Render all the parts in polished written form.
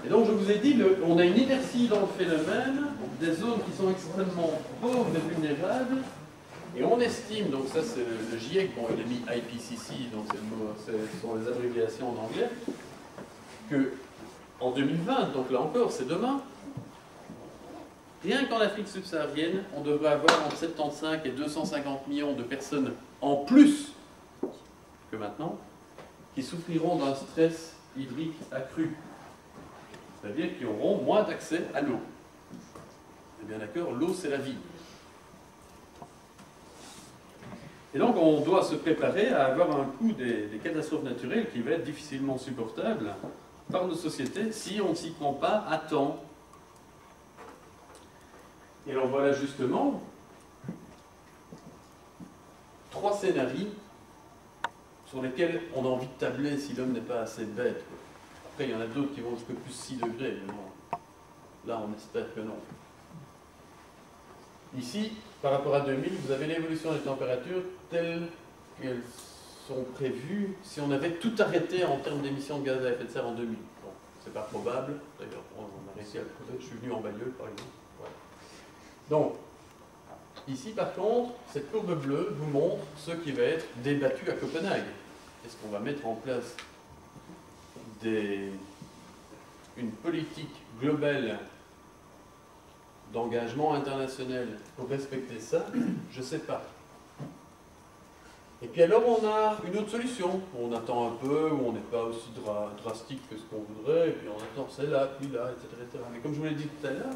Et donc je vous ai dit, on a une inertie dans le phénomène, des zones qui sont extrêmement pauvres et vulnérables, et on estime, donc ça c'est le GIEC, bon il a mis IPCC, donc ce sont les abréviations en anglais, que en 2020, donc là encore c'est demain, rien qu'en Afrique subsaharienne, on devrait avoir entre 75 et 250 millions de personnes en plus que maintenant, qui souffriront d'un stress hydrique accru. C'est-à-dire qu'ils auront moins d'accès à l'eau. C'est bien d'accord, l'eau c'est la vie. Et donc on doit se préparer à avoir un coût des catastrophes naturelles qui va être difficilement supportable par nos sociétés si on ne s'y prend pas à temps. Et alors voilà justement 3 scénarios sur lesquels on a envie de tabler si l'homme n'est pas assez bête. Après, il y en a d'autres qui vont jusqu'à plus 6 degrés, mais bon, là on espère que non. Ici, par rapport à 2000, vous avez l'évolution des températures telles qu'elles sont prévues si on avait tout arrêté en termes d'émissions de gaz à effet de serre en 2000. Bon, c'est pas probable, d'ailleurs, on a réussi à le prouver, je suis venu en banlieue par exemple. Voilà. Donc, ici par contre, cette courbe bleue vous montre ce qui va être débattu à Copenhague. Est-ce qu'on va mettre en place une politique globale d'engagement international pour respecter ça? Je ne sais pas. Et puis alors on a une autre solution. On attend un peu, où on n'est pas aussi drastique que ce qu'on voudrait, et puis on attend c'est là, puis là, etc. Mais comme je vous l'ai dit tout à l'heure,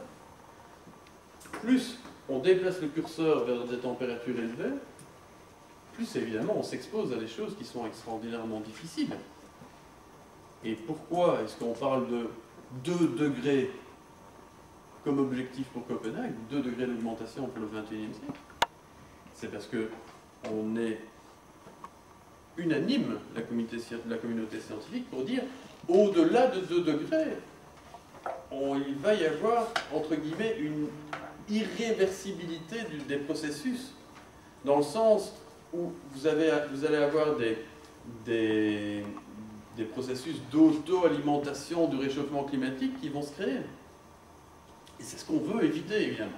plus on déplace le curseur vers des températures élevées, plus évidemment on s'expose à des choses qui sont extraordinairement difficiles. Et pourquoi est-ce qu'on parle de 2 degrés comme objectif pour Copenhague, 2 degrés d'augmentation pour le XXIe siècle? C'est parce que on est unanime, la communauté scientifique, pour dire au-delà de 2 degrés, il va y avoir, entre guillemets, une irréversibilité des processus, dans le sens où vous allez avoir des processus d'auto-alimentation du réchauffement climatique qui vont se créer. Et c'est ce qu'on veut éviter, évidemment.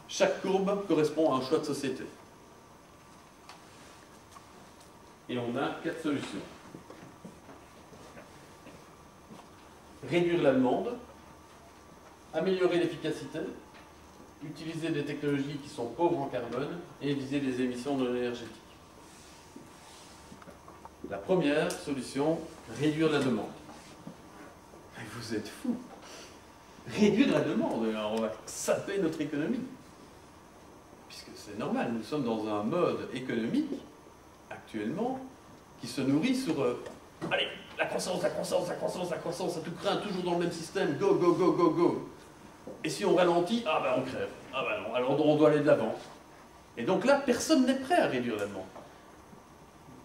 Chaque courbe correspond à un choix de société. Et on a 4 solutions. Réduire la demande, améliorer l'efficacité, utiliser des technologies qui sont pauvres en carbone et viser les émissions non énergétiques. La première solution, réduire la demande. Mais vous êtes fous! Réduire la demande, on va saper notre économie. Puisque c'est normal, nous sommes dans un mode économique, actuellement, qui se nourrit sur allez, la croissance, la croissance, la croissance, la croissance, à tout craint, toujours dans le même système, go, go, go, go, go. Et si on ralentit, ah ben on crève, ah ben non, alors on doit aller de l'avant. Et donc là, personne n'est prêt à réduire la demande.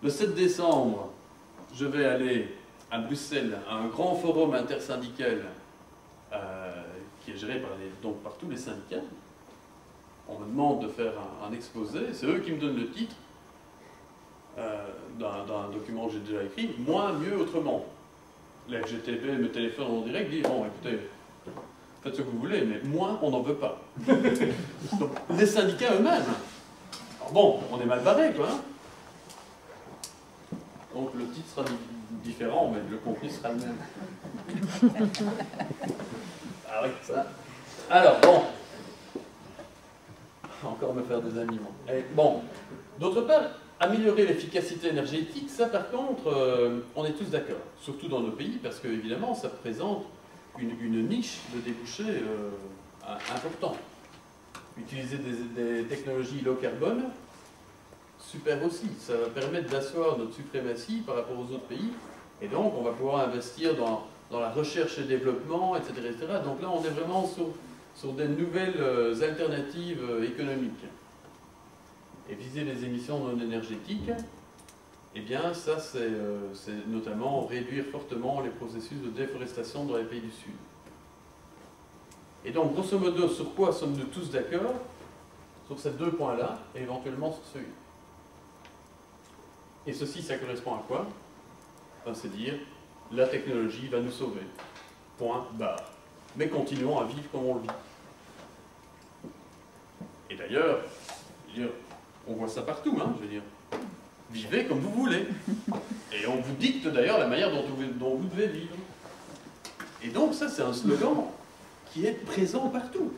Le 7 décembre, je vais aller à Bruxelles à un grand forum intersyndical qui est géré par tous les syndicats. On me demande de faire un exposé, c'est eux qui me donnent le titre d'un document que j'ai déjà écrit, moins, mieux, autrement. La FGTB me téléphone en direct, dit bon écoutez, faites ce que vous voulez, mais moins on n'en veut pas. Donc les syndicats eux-mêmes, alors bon, on est mal barré quoi. Hein. Donc le titre sera différent, mais le contenu sera le même. Ah oui, ça. Alors bon. Encore me faire des amis, moi. Et, bon, d'autre part, améliorer l'efficacité énergétique, ça par contre, on est tous d'accord. Surtout dans nos pays, parce que évidemment, ça présente une niche de débouchés important. Utiliser des technologies low carbone, super aussi. Ça va permettre d'asseoir notre suprématie par rapport aux autres pays. Et donc, on va pouvoir investir dans la recherche et développement, etc., etc. Donc là, on est vraiment sur des nouvelles alternatives économiques. Et viser les émissions non énergétiques, eh bien ça c'est notamment réduire fortement les processus de déforestation dans les pays du Sud. Et donc grosso modo, sur quoi sommes-nous tous d'accord? Sur ces 2 points-là, et éventuellement sur celui. Et ceci, ça correspond à quoi? Ben, c'est dire, la technologie va nous sauver. Point, barre. Mais continuons à vivre comme on le vit. Et d'ailleurs, on voit ça partout, hein, je veux dire. Vivez comme vous voulez. Et on vous dicte d'ailleurs la manière dont vous devez vivre. Et donc ça, c'est un slogan qui est présent partout.